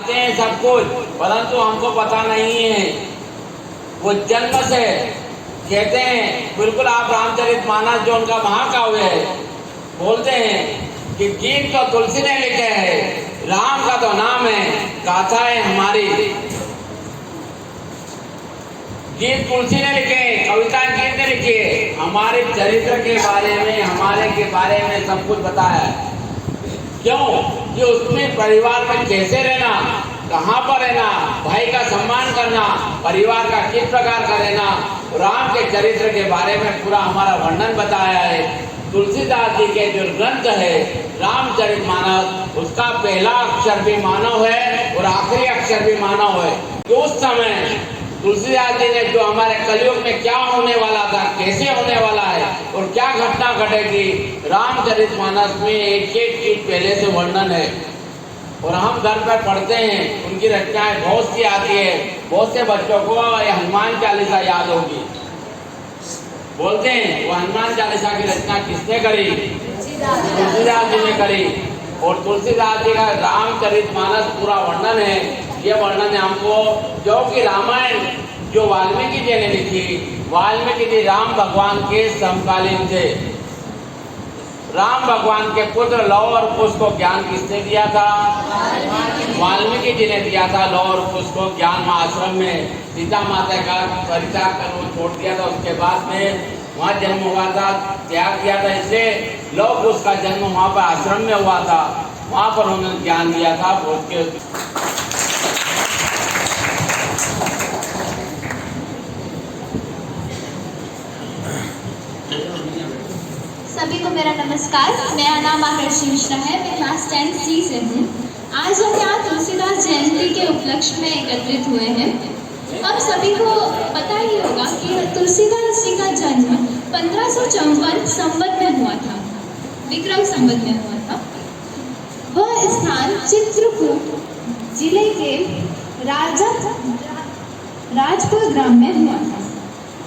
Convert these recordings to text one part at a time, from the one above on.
जानते हैं सब कुछ, परंतु हमको पता नहीं है। वो जन्म से कहते हैं, बिल्कुल आप रामचरितमानस जो उनका महाकाव्य है, बोलते हैं कि गीत तो तुलसी ने लिखे है, राम का तो नाम है, गाथा है हमारी। गीत तुलसी ने लिखे, कविता गीत ने लिखी है, हमारे चरित्र के बारे में, हमारे के बारे में सब कुछ बताया है। क्यों कि उसमें परिवार में कैसे रहना, कहाँ पर रहना, भाई का सम्मान करना, परिवार का किस प्रकार का रहना, राम के चरित्र के बारे में पूरा हमारा वर्णन बताया है। तुलसीदास जी के जो ग्रंथ है रामचरितमानस, उसका पहला अक्षर भी मानव है और आखिरी अक्षर भी मानव है। तो उस समय तुलसीदास जी ने जो हमारे कलयुग में क्या होने वाला था, कैसे होने वाला है और क्या घटना घटेगी, रामचरितमानस में एक एक चीज पहले से वर्णन है। और हम घर पर पढ़ते हैं, उनकी रचनाएं बहुत सी आती है। बहुत से बच्चों को ये हनुमान चालीसा याद होगी। बोलते हैं वो हनुमान चालीसा की रचना किसने करी? तुलसीदास जी ने करी। और तुलसीदास जी का रामचरितमानस पूरा वर्णन है। ये वर्णन है हमको, जो कि रामायण जो वाल्मीकि जी ने लिखी, वाल्मीकि जी राम भगवान के समकालीन थे। राम भगवान के पुत्र लव और कुश को ज्ञान किसने दिया था? वाल्मीकि जी ने दिया था। लव और कुश को ज्ञान आश्रम में सीता माता का परित्याग कर वो छोड़ दिया था। उसके बाद में वहाँ जन्म हुआ था, त्याग किया था, इसलिए लव कुश का जन्म वहाँ पर आश्रम में हुआ था। वहाँ पर उन्होंने ज्ञान दिया था। सभी को मेरा नमस्कार। मेरा नाम आकर्षी मिश्रा है। मैं क्लास 10C से हूँ। आज हम यहाँ तुलसीदास जयंती के उपलक्ष्य में एकत्रित हुए हैं। हम सभी को पता ही होगा कि तुलसीदास जी का जन्म 1554 संवत में हुआ था, विक्रम संवत में हुआ था। वह स्थान चित्रकूट जिले के राजपुर ग्राम में हुआ था।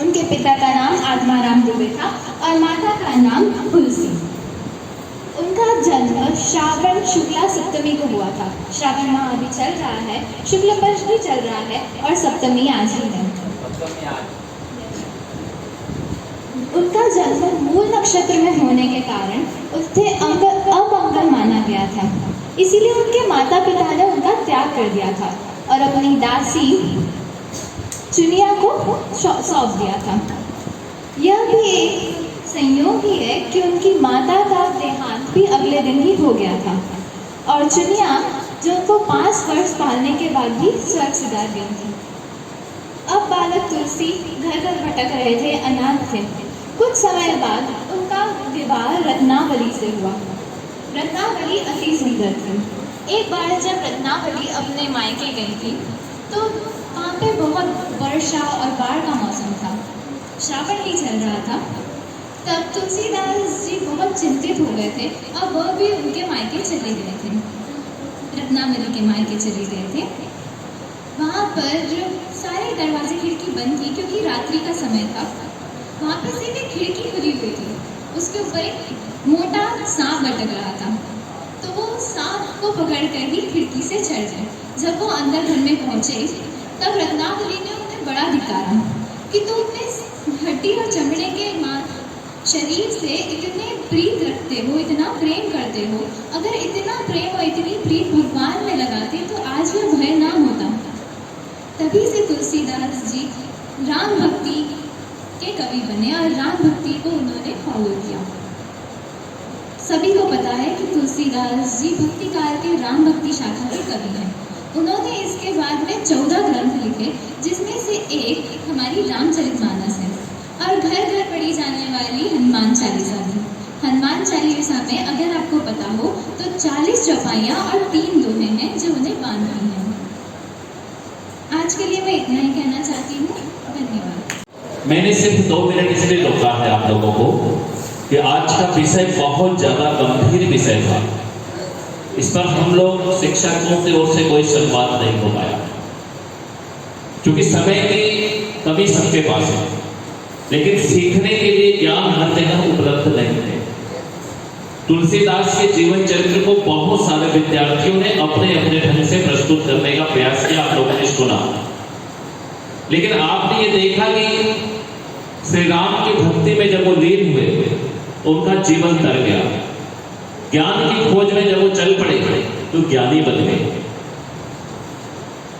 उनके पिता का नाम आत्माराम दुबे था और माता का नाम तुलसी। उनका जन्म श्रावण शुक्ला सप्तमी को हुआ था। श्रावण माह अभी चल रहा है, शुक्ल पक्ष भी चल रहा है और सप्तमी आज ही है। उनका जन्म मूल नक्षत्र में होने के कारण उसे अमंगल माना गया था। इसीलिए उनके माता पिता ने उनका त्याग कर दिया था और अपनी दासी चुनिया को सौंप दिया था। यह भी एक संयोग ही है कि उनकी माता का देहांत भी अगले दिन ही हो गया था और चुनिया जो उनको 5 वर्ष पालने के बाद भी स्वर्ग सिधार गई थी। अब बालक तुलसी घर घर भटक रहे थे, अनाथ थे। कुछ समय बाद उनका विवाह रत्नावली से हुआ। रत्नावली अति सुंदर थी। एक बार जब रत्नावली अपने मायके गई थी तो वहाँ पे बहुत वर्षा और बाढ़ का मौसम था। श्रावण ही चल रहा था। तब तुलसीदास जी बहुत चिंतित हो गए थे। अब वह भी उनके मायके चले गए थे, रत्नावली के मायके चले गए थे। वहाँ पर जो सारे दरवाजे खिड़की बंद थी क्योंकि रात्रि का समय था। वहाँ पर सिर्फ एक खिड़की खुली हुई थी, उसके ऊपर एक मोटा सांप लटक रहा था। तो वो सांप को पकड़ कर ही खिड़की से चढ़ गए। जब वो अंदर घर में पहुँचे तब रत्नावली ने उन्हें बड़ा धिक्कारा कि तुम अपने हड्डी और चमड़े के शरीर से इतने प्रीत रखते हो, इतना प्रेम करते हो। अगर इतना प्रेम और इतनी प्रीत भगवान में लगाते तो आज यह भय ना होता। तभी से तुलसीदास जी राम भक्ति के कवि बने और राम भक्ति को उन्होंने फॉलो किया। सभी को पता है कि तुलसीदास जी भक्ति काल के राम भक्ति शाखा के कवि हैं। उन्होंने इसके बाद में 14 ग्रंथ लिखे, जिसमें से एक हमारी रामचरितमानस है और घर घर पढ़ी जाने वाली हनुमान चालीसा भी। हनुमान चालीसा में अगर आपको पता हो तो 40 चौपाइयाँ और 3 दोहे हैं जो उन्हें बांधती हैं। आज के लिए मैं इतना ही कहना चाहती हूँ। धन्यवाद। मैंने सिर्फ 2 मिनट इसलिए रोका है आप लोगों को कि आज का विषय बहुत ज़्यादा गंभीर विषय था। इस पर हम लोग शिक्षकों की ओर से कोई संवाद नहीं हो पाया क्योंकि समय की कमी सबके पास है, लेकिन सीखने के लिए ज्ञान हर जगह उपलब्ध नहीं है। तुलसीदास के जीवन चरित्र को बहुत सारे विद्यार्थियों ने अपने अपने ढंग से प्रस्तुत करने का प्रयास किया, आप लोगों ने सुना। लेकिन आपने ये देखा कि श्री राम की भक्ति में जब वो लीन हुए तो उनका जीवन तर गया। ज्ञान की खोज में जब वो चल पड़े तो ज्ञानी बन गए।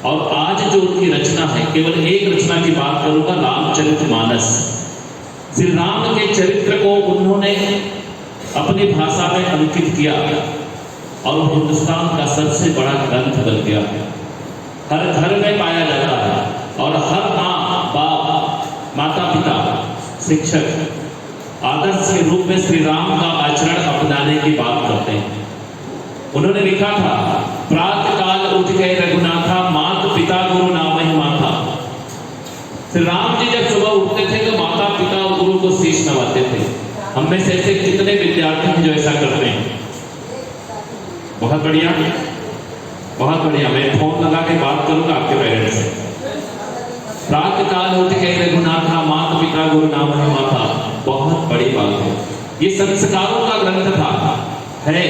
और आज जो उनकी रचना है, केवल एक रचना की बात करूंगा, रामचरितमानस। श्री राम के चरित्र को उन्होंने अपनी भाषा में अंकित किया और हिंदुस्तान का सबसे बड़ा ग्रंथ बन गया। हर घर में पाया जाता है और हर माँ बाप, माता पिता, शिक्षक आदर्श के रूप में श्री राम का आचरण अपनाने की बात करते हैं। उन्होंने लिखा था, प्रातः काल उठ गए रघुनाथा, मात पिता गुरु नाम ही माथा। श्री राम जी जब सुबह उठते थे तो माता पिता और गुरु को शीश नवाते थे। हम में से ऐसे कितने विद्यार्थी हैं जो ऐसा करते हैं? बहुत बढ़िया, बहुत बढ़िया। मैं फोन लगा के बात करूंगा आपके पेरेंट्स से। प्रातः काल उठ के रघुनाथा, माता पिता गुरु नाम है माता। बहुत बड़ी बात है, ये संस्कारों का ग्रंथ था है।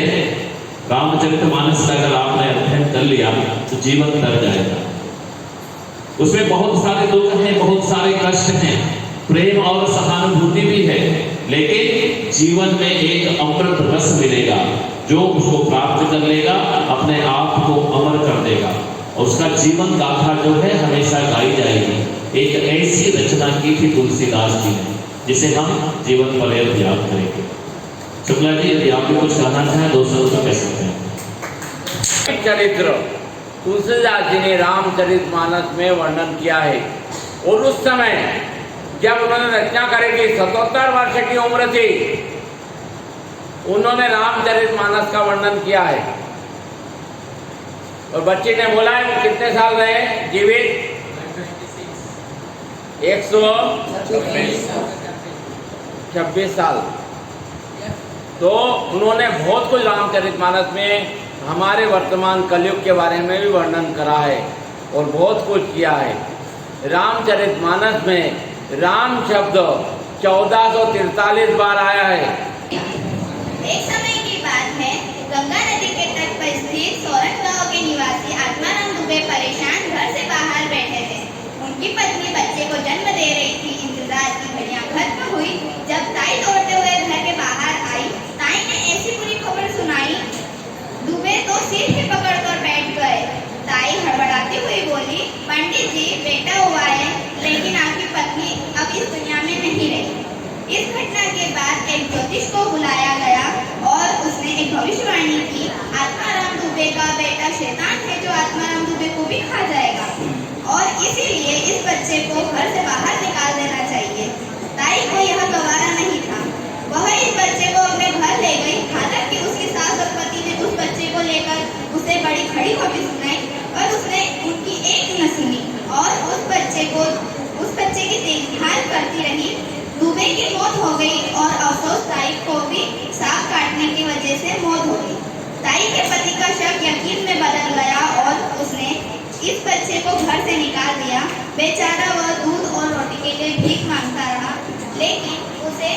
रामचरितमानस का अगर आपने अध्ययन कर लिया तो जीवन तर जाएगा। उसमें बहुत सारे दुख हैं, बहुत सारे कष्ट हैं, प्रेम और सहानुभूति भी है, लेकिन जीवन में एक अमृत रस मिलेगा जो उसको प्राप्त कर लेगा, अपने आप को अमर कर देगा और उसका जीवन गाथा जो है हमेशा गाई जाएगी। एक ऐसी रचना की थी तुलसीदास जी ने जिसे हम जीवन पर्यंत याद करेंगे। शुक्ला जी, यदि आप भी कुछ कहना चाहें 2 शब्द कह सकते हैं। चरित्र तुलसीदास जी ने रामचरितमानस में वर्णन किया है। और उस समय जब उन्होंने रचना करी थी, 77 वर्ष की उम्र थी, उन्होंने रामचरितमानस का वर्णन किया है। और बच्चे ने बोला है वो कितने साल रहे जीवित? 126 साल। तो उन्होंने बहुत कुछ रामचरितमानस में हमारे वर्तमान कलयुग के बारे में भी वर्णन करा है और बहुत कुछ किया है। रामचरितमानस में राम शब्द 1443 बार आया है। एक समय की बात है, गंगा नदी के तट पर स्थित सोरन गांव के निवासी आत्माराम दुबे परेशान घर से बाहर बैठे थे। उनकी पत्नी बच्चे को जन्म दे रही थी। इंतजार की घड़ियां खत्म हुई जब ताई दौड़ते हुए घर के बाहर आई। ताई ने ऐसी बुरी खबर सुनाई, दुबे तो सिर ही पकड़कर बैठ गए। ताई हड़बड़ाती हुई बोली, पंडित जी, बेटा हुआ है, लेकिन आपकी पत्नी अब इस दुनिया में नहीं रही। इस घटना के बाद एक ज्योतिष को बुलाया गया और उसने एक भविष्यवाणी की, आत्माराम दुबे का बेटा शैतान है जो आत्माराम दुबे को भी खा जाएगा और इसीलिए इस बच्चे को घर से बाहर निकाल देना चाहिए। ताई को यह गवारा नहीं था। वह इस बच्चे को अपने घर ले गई। हालांकि उसकी सास और पति ने उस बच्चे को लेकर उसे बड़ी खड़ी खोटी सुनाई और उसने उनकी एक न सुनी और उस बच्चे की देखभाल करती रही। दुबे की मौत हो गई और अफसोस ताई को भी सांप काटने की वजह से मौत हो गई। ताई के पति का शक यकीन में बदल गया और उसने इस बच्चे को घर से निकाल दिया। बेचारा वह दूध और रोटी के लिए भीख मांगता रहा, लेकिन उसे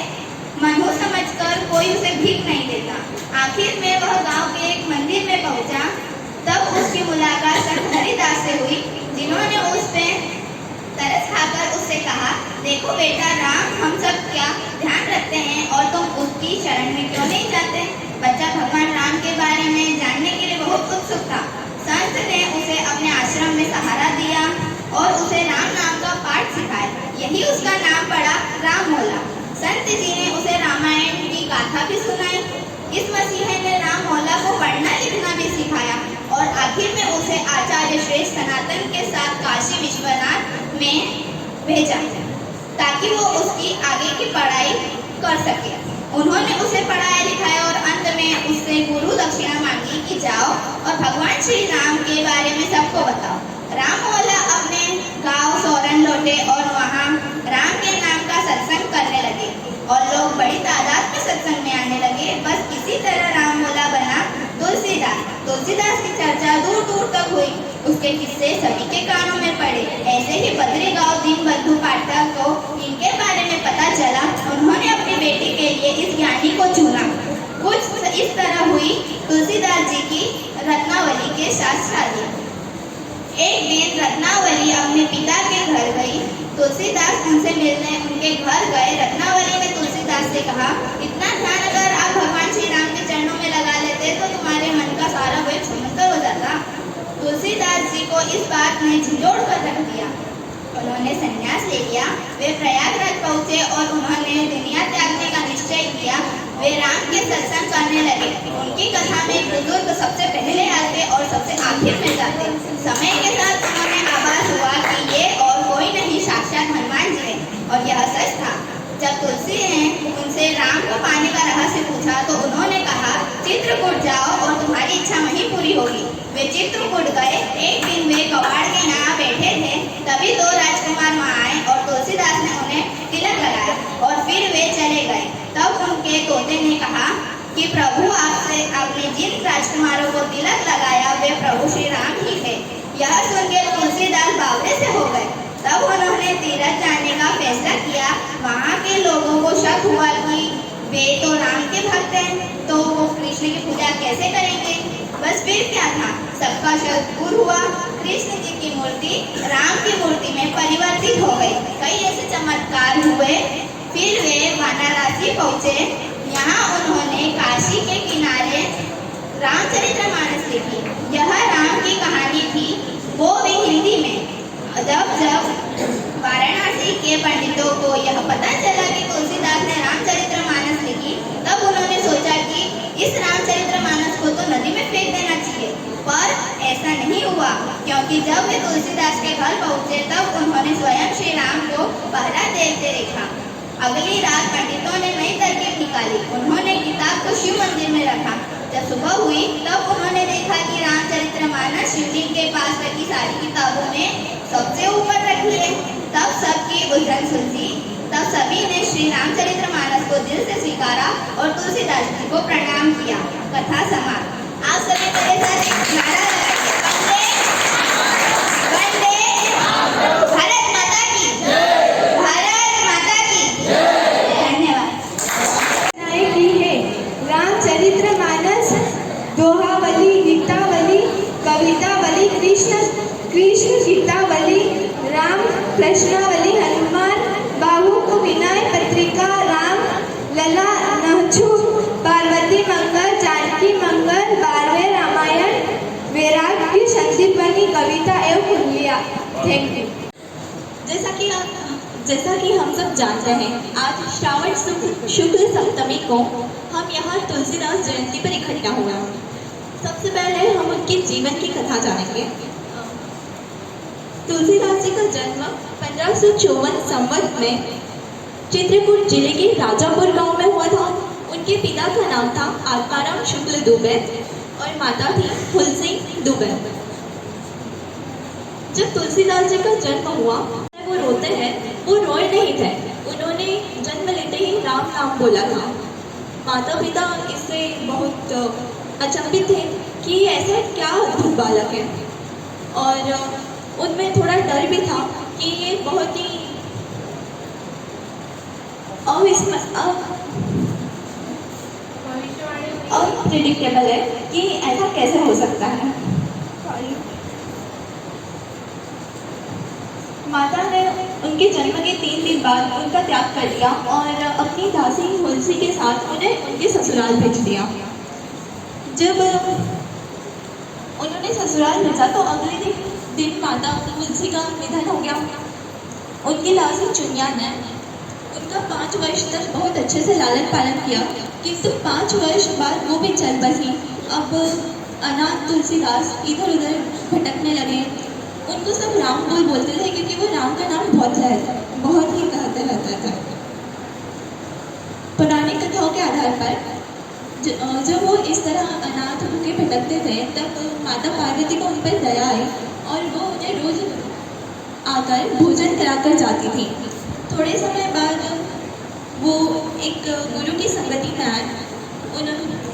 मनहूस समझकर कोई उसे भीख नहीं देता। आखिर में वह गांव के एक मंदिर में पहुंचा। तब उसकी मुलाकात संत हरिदास से हुई, जिन्होंने उस पे तरस खाकर उससे कहा, देखो बेटा, राम हम सब क्या ध्यान रखते हैं और तुम उसकी शरण में क्यों नहीं जाते? बच्चा भगवान राम के बारे में जानने के लिए बहुत उत्सुक था। संत ने उसे अपने आश्रम में सहारा दिया और उसे राम नाम का पाठ सिखाया। यही उसका नाम पड़ा राम होला। संत जी ने उसे रामायण की गाथा भी सुनाई। इस मसीहे ने राम होला को पढ़ना लिखना भी सिखाया और आखिर में उसे आचार्य श्रेष्ठ सनातन के साथ काशी विश्वनाथ में भेजा ताकि वो उसकी आगे की पढ़ाई कर सके। उन्होंने उसे पढ़ाया लिखाया और अंत में उससे गुरु दक्षिणा मांगी कि जाओ और भगवान श्री राम के बारे में सबको बताओ। राम होला अपने गांव सोरन लौटे और वहां राम के नाम का सत्संग करने लगे और लोग बड़ी तादाद में सत्संग में आने लगे। बस इसी तरह राम होला बना तुलसीदास। तुलसीदास की चर्चा दूर दूर तक हुई। उसके किस्से सभी के कानों में पड़े। ऐसे ही बद्री गांव दीनबंधु पाठक को इनके बारे में पता चला। उन्होंने अपनी बेटी के लिए इस ज्ञानी को चुना। कुछ इस तरह हुई तुलसीदास जी की रत्नावली के साथ शादी। एक दिन रत्नावली अपने पिता के घर गई। तुलसीदास उनसे मिलने उनके घर गए। रत्नावली ने तुलसीदास से कहा, इतना ध्यान अगर आप भगवान श्री राम के चरणों में लगा लेते तो तुम्हारे मन का सारा वह छमंतर हो जाता। तुलसीदास जी को इस बात ने झिझोड़ कर रख दिया। उन्होंने संन्यास ले लिया। वे प्रयागराज पहुंचे और उन्होंने दुनिया त्यागने का निश्चय किया। वे राम के सत्संग करने लगे। उनकी कथा में बुजुर्ग सबसे पहले आते और सबसे आखिर में जाते। समय के साथ उन्होंने आभास हुआ कि ये और कोई नहीं, साक्षात हनुमान जी हैं। और यह सच था। जब तुलसी ने उनसे राम को पाने का रहस्य पूछा तो उन्होंने कहा, चित्रकूट जाओ और तुम्हारी इच्छा वहीं पूरी होगी। वे चित्रकूट गए। एक दिन वे कबाड़ के यहाँ बैठे थे, तभी दो राजकुमार वहाँ आए और तुलसीदास ने उन्हें तिलक लगाया और फिर वे चले गए। तब उनके तोते ने कहा कि प्रभु आपने जिन राजकुमारों को तिलक लगाया वे प्रभु श्री राम ही थे। यह सुनकर तुलसीदास बावले से हो गए। तब उन्होंने तीरथ जाने का फैसला किया। वहाँ के लोगों को शक हुआ कि वे तो राम के भक्त हैं, तो वो कृष्ण की पूजा कैसे करेंगे। बस फिर क्या था, सबका शक दूर हुआ। कृष्ण जी की मूर्ति राम की मूर्ति में परिवर्तित हो गई। कई ऐसे चमत्कार हुए। फिर वे वाराणसी पहुँचे। यहाँ उन्होंने काशी के किनारे रामचरितमानस लिखी। यह राम की कहानी थी, वो भी हिंदी में। जब वाराणसी के पंडितों को यह पता चला कि तुलसीदास ने रामचरितमानस लिखी, तब उन्होंने सोचा कि इस रामचरितमानस को तो नदी में फेंक देना चाहिए। पर ऐसा नहीं हुआ, क्योंकि जब वे तुलसीदास के घर पहुंचे तब उन्होंने स्वयं श्री राम को पहरा देते देखा। अगली रात पंडितों ने नई तरकीब निकाली। उन्होंने किताब को शिव मंदिर में रखा। जब सुबह हुई तब उन्होंने देखा कि रामचरितमानस शिवलिंग के पास रखी सारी किताबों में सबसे ऊपर रखी है। तब सबकी उलझन सुलझी। तब सभी ने श्री रामचरितमानस को दिल से स्वीकारा और तुलसीदास जी को प्रणाम किया। कथा समाप्त। आप सभी मेरे साथ एक नारा लगाइए, वंदे भारत माता की, भारत माता की। धन्यवाद। की है रामचरितमानस, दोहावली, गीतावली, कवितावली, कृष्ण गीतावली, राम कृष्णावली, हनुमान बाहु को विनय पत्रिका, राम लला नहछु, पार्वती मंगल, जानकी मंगल, 12वें रामायण, वैराग्य संदीपनी कविता एवं कुंडलिया। Thank you. जैसा कि हम सब जानते हैं, आज श्रावण शुक्ल सप्तमी को हम यहाँ तुलसीदास जयंती पर इकट्ठा हुए हैं। सबसे पहले हम उनके जीवन की कथा जानेंगे। तुलसीदास जी का जन्म 1554 संवत में चित्रकूट जिले के राजापुर गांव में हुआ था। उनके पिता का नाम था आत्माराम शुक्ल दुबे और माता थी तुलसी दुबे। जब तुलसीदास जी का जन्म हुआ, वो रोते हैं, वो रोए नहीं थे। उन्होंने जन्म लेते ही राम नाम बोला था। माता पिता इससे बहुत अचंभित थे कि ऐसा क्या अद्भुत बालक है, और उनमें थोड़ा डर भी था कि ये बहुत ही अनप्रेडिक्टेबल है कि ऐसा कैसे हो सकता है। माता ने उनके जन्म के 3 दिन बाद उनका त्याग कर दिया और अपनी दासी तुलसी के साथ उन्हें उनके ससुराल भेज दिया। जब उन्होंने ससुराल भेजा तो अगले दिन माता तुलसी का निधन हो गया। उनकी दासी चुनिया ने उनका 5 वर्ष तक बहुत अच्छे से लालन पालन किया, किंतु 5 वर्ष बाद वो भी चल बसी। अब अनाथ तुलसीदास इधर उधर भटकने लगे। उनको सब राम बोलते थे क्योंकि वो राम का नाम बहुत ही कहते रहते थे। पुरानी कथाओं के आधार पर जब वो इस तरह अनाथ होकर भटकते थे, तब माता पार्वती को उन पर दया आई और वो उन्हें रोज आकर भोजन कराकर जाती थी। थोड़े समय बाद वो एक गुरु की संगति में आए।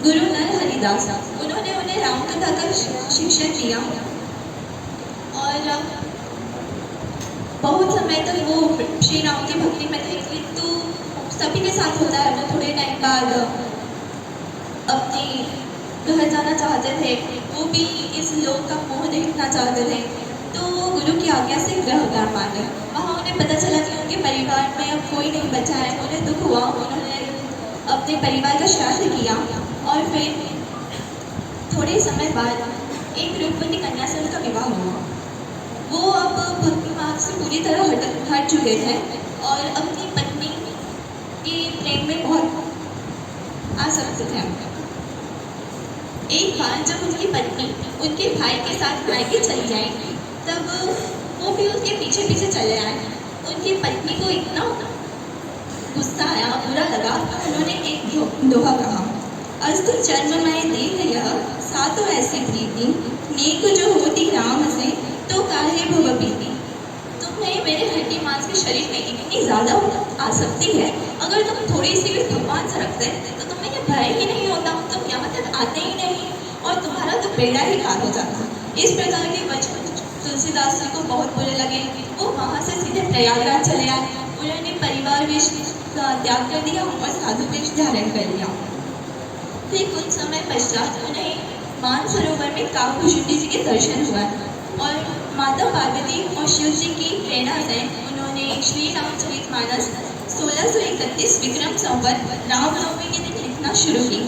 गुरु नर हरिदास, उन्होंने उन्हें राम कथा का शिक्षण दिया और बहुत समय तक वो श्री राम की भक्ति में थे। किंतु सभी के साथ होता है, वो थोड़े टाइम बाद अपने घर जाना चाहते थे, वो भी इस लोक का मोह देखना चाहते थे, तो वो गुरु की आज्ञा से गृहदान मांगे। वहाँ उन्हें पता चला कि उनके परिवार में अब कोई नहीं बचा है। उन्हें दुख हुआ, उन्होंने अपने परिवार का श्राद्ध किया और फिर थोड़े समय बाद एक रूपवती कन्या से उनका विवाह हुआ। वो अब भक्ति मार्ग से पूरी तरह हट चुके थे और अपनी पत्नी के प्रेम में बहुत आसक्त थे। एक बार जब उनकी पत्नी उनके भाई के साथ मायके चली आई, तब वो भी उसके पीछे पीछे चले आए। उनकी पत्नी को इतना गुस्सा आया, बुरा लगा, उन्होंने एक दोहा कहा, अस्तु जन्म में देह यह सातो ऐसी प्रीति, नेक जो होती राम से तो काहे भव पीती। तुम्हें मेरे हड्डी मांस के शरीर में इतनी ज़्यादा आसक्ति है, अगर तुम थोड़ी सी भी भगवान से रखते तो तुम्हें ये भय ही नहीं होता, तुम यहाँ तक आते ही नहीं और तुम्हारा तो बेड़ा ही पार हो जाता। इस प्रकार के वचन तुलसीदास जी को बहुत बुरे लगे। वो वहाँ से सीधे प्रयागराज चले आए। उन्होंने परिवार वेश का त्याग कर दिया और साधु वेश धारण कर लिया। फिर कुछ समय पश्चात उन्हें मानसरोवर में काकभूषुंडी जी के दर्शन हुआ और माता पार्वती और शिव जी की प्रेरणा से उन्होंने श्री रामचरितमानस 1631 विक्रम संवत रामनवमी के दिन लिखना शुरू की।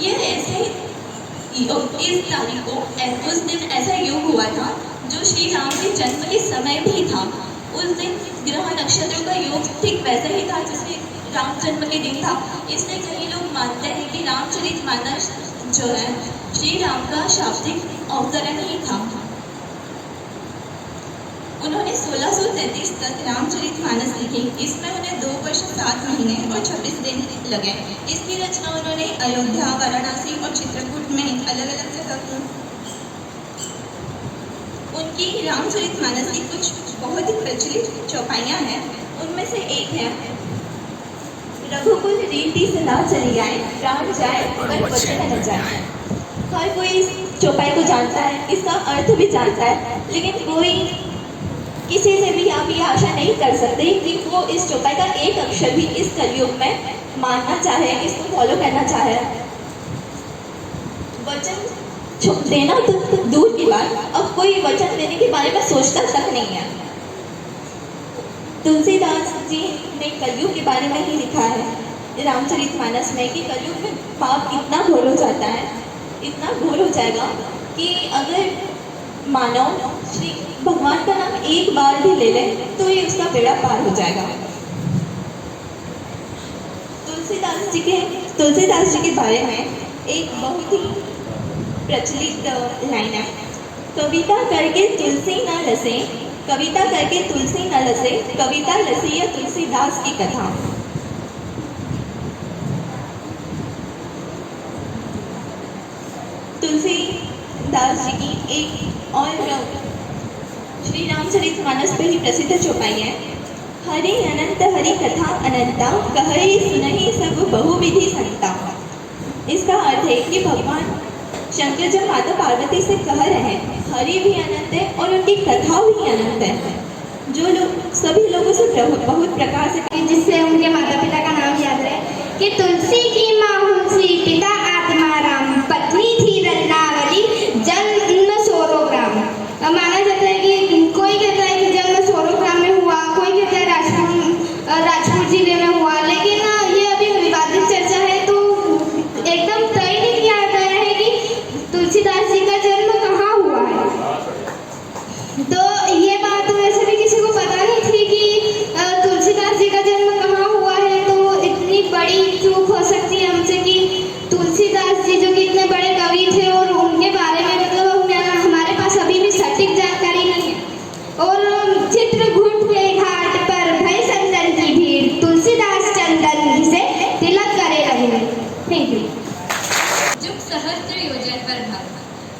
ये ऐसे इस तारीख को उस दिन ऐसा योग हुआ था जो श्री राम के जन्म के समय भी था। उस दिन ग्रह नक्षत्रों का योग ठीक वैसा ही था जैसे राम जन्म के दिन था। इसलिए कई लोग मानते हैं कि रामचरितमानस जो है श्री राम का शाब्दिक अवतरण ही था। उन्होंने 1633 तक रामचरितमानस लिखी। इसमें उन्हें 2 वर्ष 7 महीने और 26 दिन लगे। इसकी रचना उन्होंने अयोध्या, वाराणसी और चित्रकूट में अलग अलग जगह की। उनकी रामचरितमानस की कुछ बहुत ही प्रचलित चौपाइयाँ हैं। उनमें से एक है, रघुकुल रीति सदा चली आए, प्राण जाए पर वचन न जाए। हर कोई इस चौपाई को जानता है, इसका अर्थ भी जानता है, लेकिन कोई किसी से भी आप ये आशा नहीं कर सकते कि वो इस चौपाई का एक अक्षर भी इस कलयुग में मानना चाहे, इसको फॉलो करना चाहे। वचन देना तो दूर की बात, अब कोई वचन देने के बारे में सोचता तक नहीं है। तुलसीदास जी ने कलयुग के बारे में ही लिखा है रामचरितमानस में कि कलयुग में पाप इतना घोर हो जाता है, इतना घोर हो जाएगा कि अगर मानव श्री भगवान का नाम एक बार भी ले ले तो ये उसका बेड़ा पार हो जाएगा। तुलसीदास जी के बारे में एक बहुत ही प्रचलित लाइन है, कविता करके तुलसी न लसे, कविता करके तुलसी न लसे, कविता लसी या तुलसीदास की कथा। तुलसीदास जी की एक और श्री रामचरितमानस पे ही प्रसिद्ध चौपाई है, हरि अनंत हरि कथा अनंता, कहई सुनहि सब बहुविधि संता। इसका अर्थ है कि भगवान शंकर जब माता पार्वती से कह रहे हैं, हरि भी अनंत है और उनकी कथा भी अनंत है, जो लोग सभी लोगों से बहुत प्रकार से, जिससे उनके माता पिता का नाम याद है कि तुलसी की माँ हुंसी, पिता आत्मा राम, पत्नी थी रत्नावली, जन्म 100 ग्राम। माना जाता है कि कोई कहता है कि जन्म 100 ग्राम में हुआ, कोई कहता है राजपुर जिले में हुआ, लेकिन ये अभी विवादित चर्चा है, तो एकदम तय नहीं किया गया है कि तुलसीदास जी का जन्म कहाँ हुआ है। तो ये बात वैसे भी किसी को पता नहीं थी कि तुलसीदास जी का जन्म कहाँ हुआ है, तो इतनी बड़ी चूक हो सकती है हमसे कि तुलसीदास जी जो कि इतने बड़े कवि थे और उनके बारे में मतलब हमारे पास अभी भी सटीक जानकारी नहीं है। और चित्रकूट के घाट पर भय संदन की भीड़, तुलसीदास चंदन से तिलक करे रहे। Thank you. जुग सहस्त्र योजन पर भाग,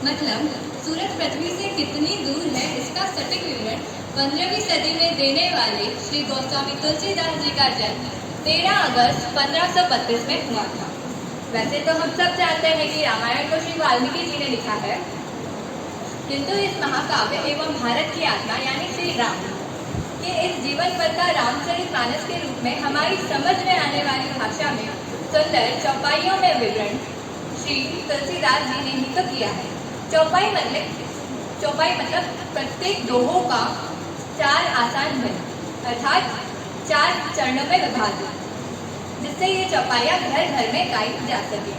मतलब सूरज पृथ्वी से कितनी दूर है इसका सटीक विवरण 15वीं सदी में देने वाले श्री गोस्वामी तुलसीदास जी का जन्म 13 अगस्त 1532 में हुआ था। वैसे तो हम सब जानते हैं कि रामायण को श्री वाल्मीकि जी ने लिखा है, किंतु इस महाकाव्य एवं भारत की आत्मा यानी श्री राम के इस जीवन पर का रामचरितमानस के रूप में हमारी समझ में आने वाली भाषा में सुंदर चौपाइयों में विवरण श्री तुलसीदास जी ने ही तो किया है। चौपाई मतलब प्रत्येक दोहों का 4 आसान है, अर्थात 4 चरणों में विभाजित, जिससे ये चौपाइयाँ घर घर में गाई जा सके।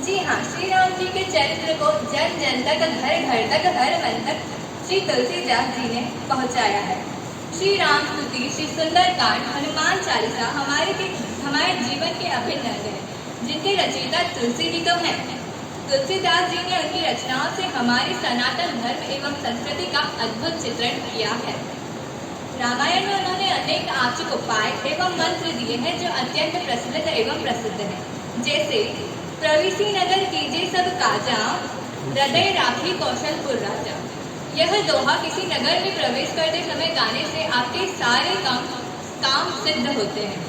जी हाँ, श्री राम जी के चरित्र को जन जन तक, घर घर तक, हर मन तक श्री तुलसीदास जी ने पहुँचाया है। श्री राम स्तुति, श्री सुंदरकांड, हनुमान चालीसा हमारे जीवन के अभिन्न अंग हैं, जिनके रचयिता तुलसी जी तो हैं। तुलसीदास जी ने उनकी रचनाओं से हमारी सनातन धर्म एवं संस्कृति का अद्भुत चित्रण किया है। रामायण में उन्होंने अनेक आचुक उपाय एवं मंत्र दिए हैं जो अत्यंत प्रचलित एवं प्रसिद्ध हैं, जैसे प्रविसी नगर कीजिए सब काजा, हृदय राखी कौशलपुर राजा। यह दोहा किसी नगर में प्रवेश करते समय गाने से आपके सारे काम सिद्ध होते हैं।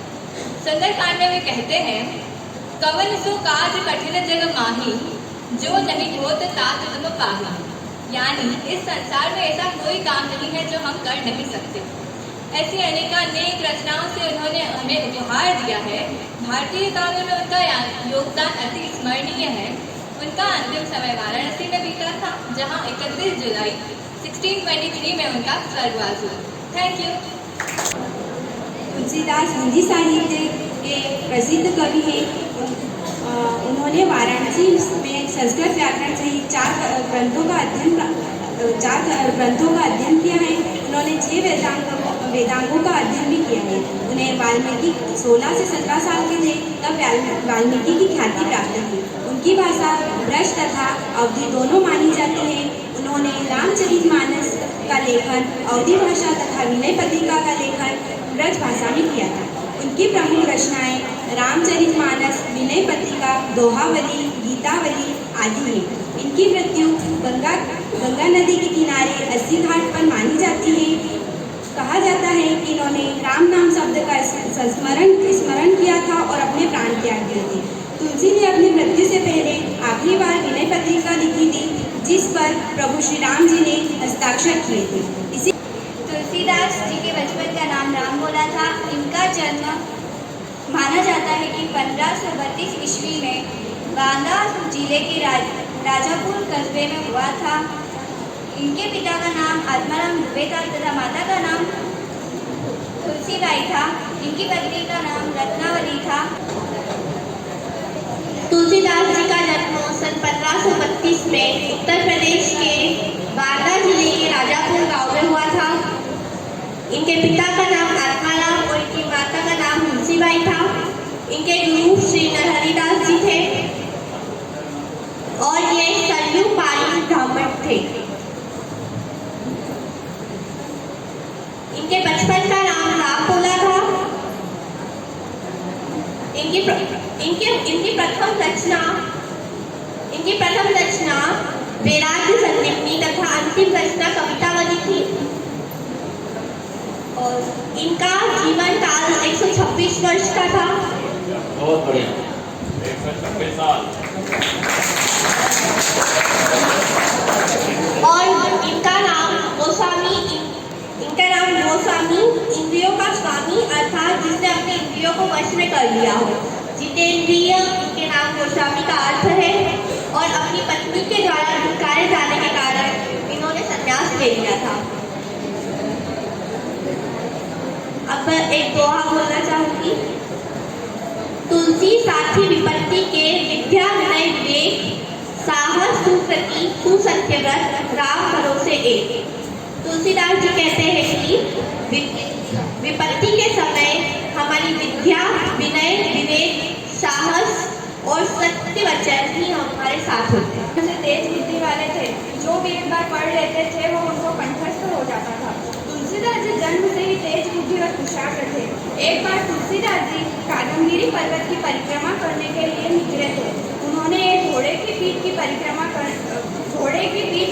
सुंदरकांड में वे कहते हैं, कवन सो काज कठिन जग माही, जो नहीं होत तात तुम पाही। यानी इस संसार में ऐसा कोई काम नहीं है जो हम कर नहीं सकते। ऐसी अनेक रचनाओं से उन्होंने हमें उपहार दिया है। भारतीय काव्य में उनका योगदान अति स्मरणीय है। उनका अंतिम समय वाराणसी में बीता था, जहां 31 जुलाई 1623 में उनका स्वर्गवास हुआ। Thank you. तुलसीदास हिंदी साहित्य के प्रसिद्ध कवि हैं। उन्होंने वाराणसी में संस्कृत व्याकरण सहित 4 ग्रंथों का अध्ययन किया है। उन्होंने 6 वेदांगों का अध्ययन भी किया है। उन्हें वाल्मीकि 16 से 17 साल के थे तब वाल्मीकि की ख्याति प्राप्त हुई। उनकी भाषा ब्रज तथा अवधी दोनों मानी जाती है। उन्होंने रामचरितमानस का लेखन अवधी भाषा तथा विनय पत्रिका का लेखन ब्रज भाषा में किया था। उनकी प्रमुख रचनाएं रामचरितमानस, विनय पत्रिका, दोहावली, गीतावली आदि हैं। इनकी मृत्यु गंगा नदी के किनारे 80 घाट पर मानी जाती है। कहा जाता है कि इन्होंने राम नाम शब्द का स्मरण किया था और अपने प्राण त्याग दिए थे। तुलसी ने अपनी मृत्यु से पहले आखिरी बार विनय पत्रिका लिखी थी, जिस पर प्रभु श्री राम जी ने हस्ताक्षर किए थे। इसी तुलसीदास जी के बचपन का नाम राम बोला था। इनका जन्म माना जाता है कि 1532 ईस्वी में बांदा जिले के राजापुर कस्बे में हुआ था। इनके पिता का नाम आत्माराम दुबे था तथा माता का नाम तुलसीबाई था। इनकी पत्नी का नाम रत्नावली था। तुलसीदास जी का जन्म सन 1532 में उत्तर प्रदेश के बांदा जिले के राजापुर गांव में हुआ था। इनके पिता का नाम आत्माराम और इनकी माता का नाम तुलसीबाई था। इनके गुरु श्री नरहरिदास जी थे और ये सरयू पाली ब्राह्मण थे। इनके बचपन का नाम राम बोला था। इनकी प्रथम रचना वैराग्य संदीपनी तथा अंतिम रचना कवितावली थी। और इनका जीवन काल 126 वर्ष का था। बहुत बढ़िया, 126 साल। और इनका नाम गोस्वामी, इंद्रियों का स्वामी अर्थात जिसने अपने इंद्रियों को वश में कर लिया हो। जितेंद्रिय इनके नाम गोस्वामी का अर्थ है। और अपनी पत्नी के द्वारा धुतकारे जाने के कारण इन्होंने संन्यास ले लिया था। अब मैं एक दोहा बोलना चाहूंगी। तुलसी साथी विपत्ति के, विद्या विनय विवेक, साहस सुकृति सुसत्यव्रत, राम भरोसे एक। तुलसीदास जी कहते हैं कि विपत्ति के समय हमारी विद्या विनय विवेक साहस और सत्य वचन ही हमारे साथ होते हैं। जैसे तेज बुद्धि वाले थे, जो भी एक बार पढ़ लेते थे वो उनको कंठस्थ हो जाता था। तुलसीदास जी जन्म से ही तेज बुद्धि और कुशाग्र थे। एक बार तुलसीदास जी कादम्बिनी पर्वत की परिक्रमा करने के लिए निकले थे। उन्होंने एक घोड़े की पीठ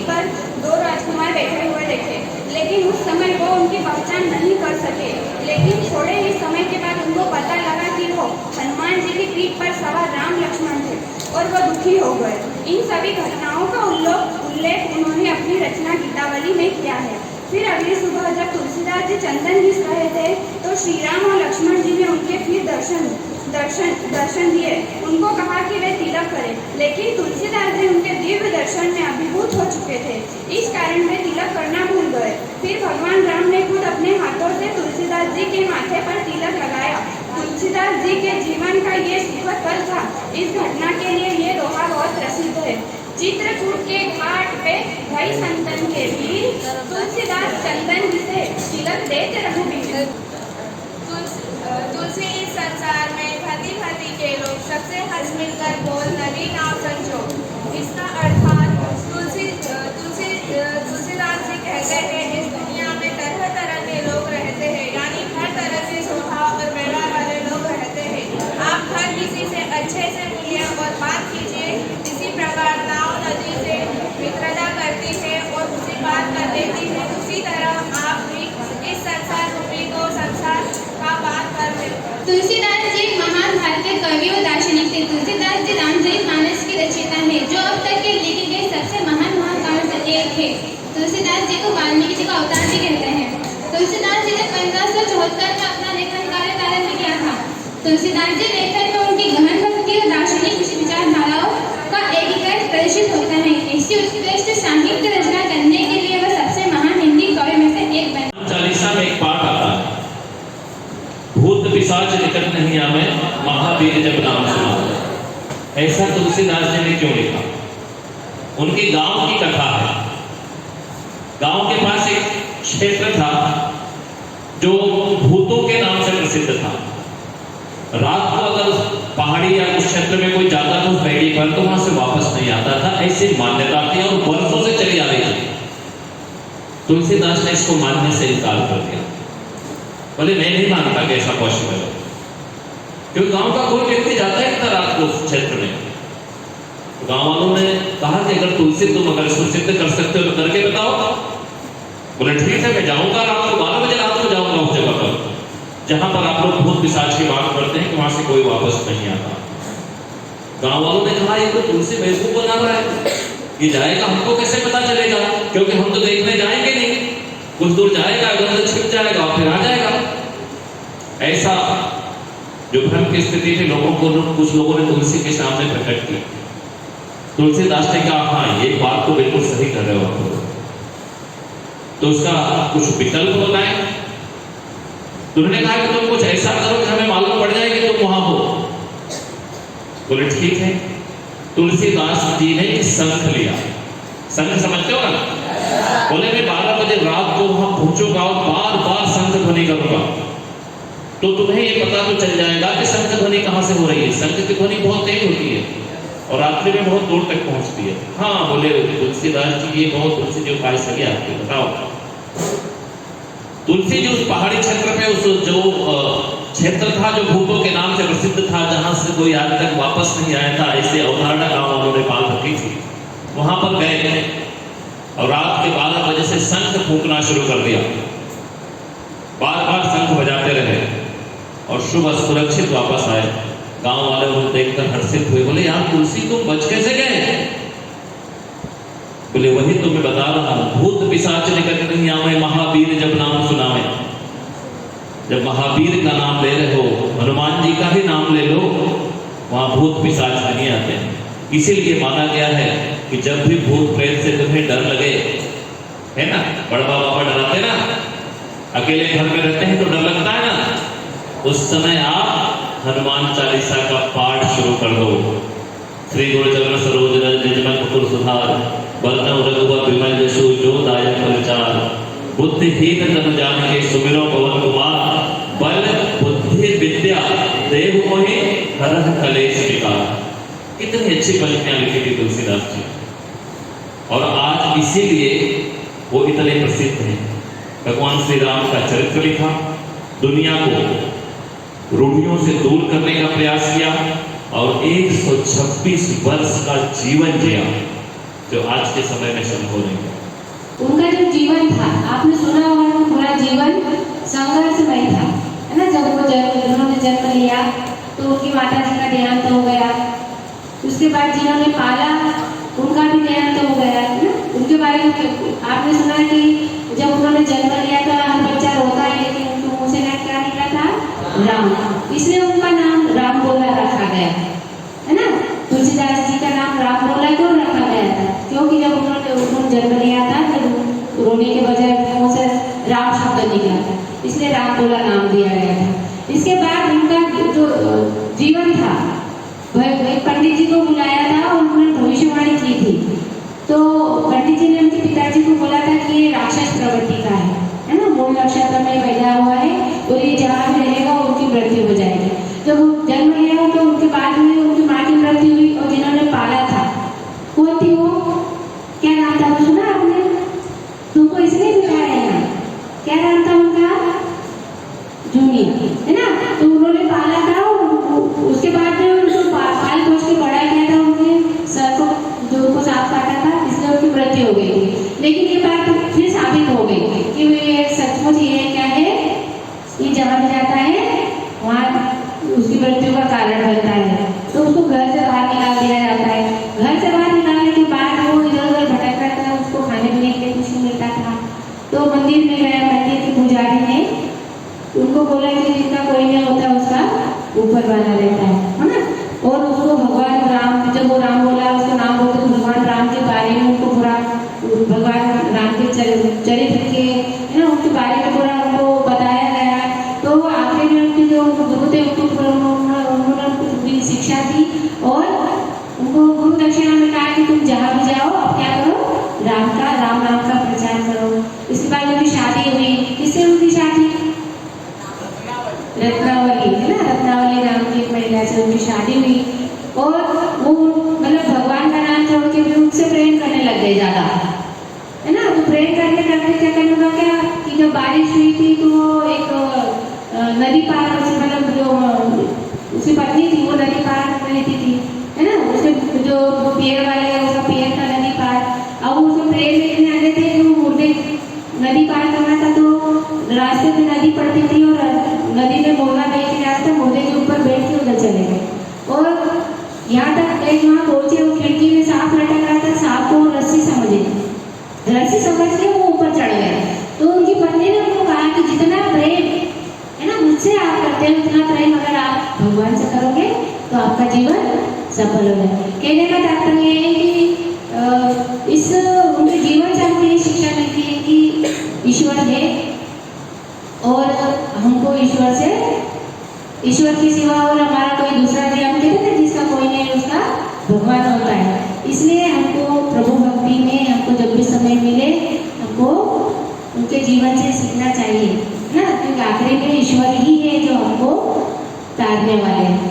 पर 2 राजकुमार बैठे हुए देखे, लेकिन उस समय वो उनकी पहचान नहीं कर सके। लेकिन थोड़े ही समय के बाद उनको पता लगा कि वो हनुमान जी की पीठ पर सवार राम लक्ष्मण थे और वो दुखी हो गए। इन सभी घटनाओं का उल्लेख उन्होंने अपनी रचना गीतावली में किया है। फिर अगली सुबह जब तुलसीदास जी चंदन घिस रहे थे तो श्री राम और लक्ष्मण जी ने उनके फिर दर्शन दर्शन दिए। उनको कहा कि वे तिलक करें, लेकिन तुलसीदास जी उनके दिव्य दर्शन में अभिभूत हो चुके थे। इस कारण वे तिलक करना भूल गए। फिर भगवान राम ने खुद अपने हाथों से तुलसीदास जी के माथे पर तिलक लगाया। तुलसीदास जी के जीवन का ये सुखद पल था। इस घटना के लिए ये दोहा बहुत प्रसिद्ध है। चित्रकूट के घाट पे भाई संतन के वीर, तुलसीदास चंदन से तिलक देते रघुबीर। तुलसी इस संसार में भांति भांति के लोग सबसे हंस मिलकर बोल नदी नाव संजो। इसका अर्थात तुलसीदास जी कहते हैं, इस दुनिया में तरह तरह के लोग रहते हैं, यानी हर तरह के स्वभाव और व्यवहार वाले लोग रहते हैं। आप हर किसी से अच्छे से मिलिए और बात कीजिए। इसी प्रकार नाव नदी से मित्रता करती है और उसी बात कर देती है, उसी तरह आप भी इस संसार रूपी को संसार का बात कर रहे। तुलसीदास जी महान भारतीय कवि और दार्शनिक थे। तुलसीदास जी रामचरितमानस की रचयिता है, जो अब तक के लिखे गए सबसे महान महाकाव्यों से एक है। तुलसीदास जी को वाल्मीकि जी का अवतार भी कहते हैं। तुलसीदास जी ने 1574 में अपना लेखन कार्य प्रारंभ किया था। तुलसीदास जी लेखन में उनकी गहन भक्ति और दार्शनिक विचारधाराओं का एकीकरण प्रदर्शित होता है। ऐसी उत्कृष्ट साहित्य रचना करने के लिए वह सबसे महान हिंदी कवि में से एक बने। चालीसा में एक पाठ आता है, भूत पिशाच निकट नहीं आवे, महावीर जब नाम सुना। ऐसा तुलसीदास जी ने क्यों लिखा? उनके गांव की कथा है। गांव के पास एक क्षेत्र था जो भूतों के नाम से प्रसिद्ध था। रात को अगर पहाड़ी या उस क्षेत्र में कोई जाता तो बैठी पर तो वहां से वापस नहीं आता था, ऐसी मान्यता थी और वर्षों से चली आ रही थी। तुलसीदास ने इसको मानने से इनकार कर दिया। बोले मैं नहीं मानता कि ऐसा पॉसिबल है, क्योंकि गांव का कोई व्यक्ति जाता है इतना रात को उस क्षेत्र में। तो गांव वालों ने कहा कि अगर तुलसी तुम अगर इसको सिद्ध कर सकते हो तो करके बताओ। बोले ठीक है, मैं जाऊंगा रात को 12 बजे रात को जाऊंगा उस जगह पर जहां पर आप लोग भूत पिशाच की बात करते हैं कि वहां से कोई वापस नहीं आता। गांव वालों ने कहा ये तो तुलसी बेवकूफ बना रहा है, ये जाएगा, हमको कैसे पता चलेगा, क्योंकि हम तो देखने जाएंगे नहीं। कुछ दूर जाएगा, गंध छिप जाएगा और फिर आ जाएगा। ऐसा जो भ्रम की स्थिति थी लोगों को, कुछ लोगों ने तुलसी के सामने प्रकट की। तुलसीदास ने कहा हाँ ये बात तो बिल्कुल सही कर रहे हो आप, तो उसका कुछ विकल्प बताएं। तो उन्होंने कहा कि तुम कुछ ऐसा करो कि हमें मालूम पड़ जाए कि तुम वहां हो। बोले ठीक है। तुलसीदास जी ने शंख लिया। शंख समझते हो ना? बोले मैं 12 बजे रात को वहां पहुंचूंगा और बार बार शंख ध्वनि करूंगा, तो तुम्हें ये पता तो चल जाएगा कि शंख ध्वनि कहां से हो रही है। शंख की ध्वनि बहुत तेज होती है और रात्रि में बहुत दूर तक पहुंचती है। हाँ बोले तुलसीदास जी ये बहुत तुलसी जी उपाय सही आपके बताओ। तुलसी जी उस पहाड़ी क्षेत्र पे उस जो क्षेत्र था जो भूतों के नाम से प्रसिद्ध था, जहां से कोई आज तक वापस नहीं आया था, ऐसे अवधारणा गांव वालों ने पाल रखी थी, वहां पर गए और रात के 12 बजे से शंख फूंकना शुरू कर दिया। बार बार शंख बजाते रहे और सुबह सुरक्षित वापस आए। गांव वाले उनको देखकर हर्षित हुए। बोले यार तुलसी तुम बच कैसे गए? बोले वही तो मैं बता रहा हूं, भूत पिशाच निकट नहीं आवे, महावीर जब नाम सुनावे। जब महावीर का नाम ले रहे हो, हनुमान जी का ही नाम ले लो, वहां भूत पिशाच नहीं आते। इसीलिए माना गया है कि जब भी भूत प्रेत से तुम्हें डर लगे, है ना, बड़ा बाबा डराते ना, अकेले घर में रहते हैं तो डर लगता है ना, उस समय आप हनुमान चालीसा का पाठ शुरू कर दो। श्री गुरु चरण सरोज रज निज मन मुकुर सुधार, बरनउँ रघुबर बिमल जसु जो दायक प्रचार। बुद्धिहीन तन जानिके सुमिरो पवन कुमार, बल बुद्धि विद्या देहु मोहि हरहि कलेश विकार। कितनी अच्छी पंक्तियां लिखी थी तुलसीदास जी, और आज इसीलिए वो इतने प्रसिद्ध हैं। भगवान श्री राम का चरित्र लिखा, दुनिया को रूढ़ियों से दूर करने का प्रयास किया और 126 वर्ष का जीवन जिया, जो आज के समय में संभव नहीं है। उनका जो जीवन था, आपने सुना होगा कि पूरा जीवन संघर्षमय था, है ना। जब वो उन्होंने जन्म लिया तो उनकी माता जी का देहांत हो गया, उसके बाद जिन्होंने पाला उनका भी देहांत हो गया, है ना। उनके बारे में आपने सुना कि जब उन्होंने जन्म लिया था हर बच्चा रोता है, लेकिन उनके मुंह से क्या निकला था? राम। इसलिए उनका नाम राम शार्दुला नाम दिया गया था। इसके बाद उनका जो जीवन था, एक पंडित जी को बुलाया था और उन्होंने भविष्यवाणी की थी। तो पंडित जी ने उनके पिताजी को बोला था कि ये राक्षस प्रवृत्ति का है ना, मूल नक्षत्र में पैदा हुआ है और ये जहाँ भी रहेगा उनकी मृत्यु हो जाएगी। जब वो जन्म लिया तो उनके बाद में उनकी माँ की मृत्यु हुई और जिन्होंने पाला था कौन थी वो, क्या नाम था वो सुना आपने? तुमको इसलिए बिठाया है, क्या नाम था उनका? जूनी, है ना। तो उन्होंने पाला था और उसके बाद में उनको पाल पोष के बड़ा किया था, उनके सर को जो उनको सांप काटा था इसलिए उनकी मृत्यु हो गई थी। लेकिन ये बात फिर साबित हो गई कि ये सचमुच ये क्या है, ये जहाँ भी जाता है वहाँ उसकी मृत्यु का कारण बनता है। तो उसको घर से बाहर निकाल दिया जाता है। घर से बाहर निकालने के बाद वो इधर उधर भटक रहा था, उसको खाने पीने के लिए कुछ नहीं मिलता था। तो मंदिर में गया, मंदिर के पुजारी ने उनको बोला कि जिसका कोई नहीं होता उसका ऊपर वाला रहता है ना। और उसको भगवान राम, जब वो राम बोला उसको नाम बोलते तो भगवान राम के बारे में उनको पूरा भगवान राम के चरित्र के, है ना, उनके बारे में पूरा उनको बताया गया। तो आखिर में उनके जो गुरु थे उन्होंने उनको शिक्षा दी और उनको गुरु दक्षिणा में कहा कि तुम जहाँ भी जाओ अब क्या करो, राम नाम का प्रचार करो। इसके बाद उनकी शादी हुई। किससे उनकी शादी? रत्नावली, है ना, रत्नावली नाम की एक महिला से उनकी शादी हुई। और वो मतलब भगवान का नाम छोड़ के भी उनसे प्रेम करने लग गए ज़्यादा, है ना। तो प्रेम करने क्या करने लगा क्या कि जब बारिश हुई थी तो वो एक नदी पार, मतलब जो उसकी पत्नी थी वो नदी पार रहती थी, है ना। उसके जो पेड़ वाले है उसका पेड़ था नदी पार। अब उसमें प्रेम इतने आते थे कि वो मुर्दे नदी पार करना था तो रास्ते में नदी पड़ती थी और नदी में मुर्गा देख के जाता था, मुर्दे के ऊपर बैठ के उधर चले गए। और यहाँ तक एक वहाँ पहुंचे, वो खिड़की में सांप लटक रहा था, सांप को रस्सी समझ के वो ऊपर चढ़ गए। तो उनकी पत्नी ने उनको कहा कि जितना प्रेम, है ना, मुझसे आप करते हैं उतना प्रेम अगर आप भगवान से करोगे तो आपका जीवन सफल हो जाए। कहने का तात्पर्य है कि इस उनके जीवन से हमको ये शिक्षा मिलती है कि ईश्वर है और हमको ईश्वर की सिवा और हमारा कोई दूसरा भी, हम कहते हैं जिसका कोई नहीं उसका भगवान होता है। इसलिए हमको प्रभु भक्ति में हमको जब भी समय मिले हमको उनके जीवन से सीखना चाहिए ना, क्योंकि आखिरी में ईश्वर ही है जो हमको तारने वाले हैं।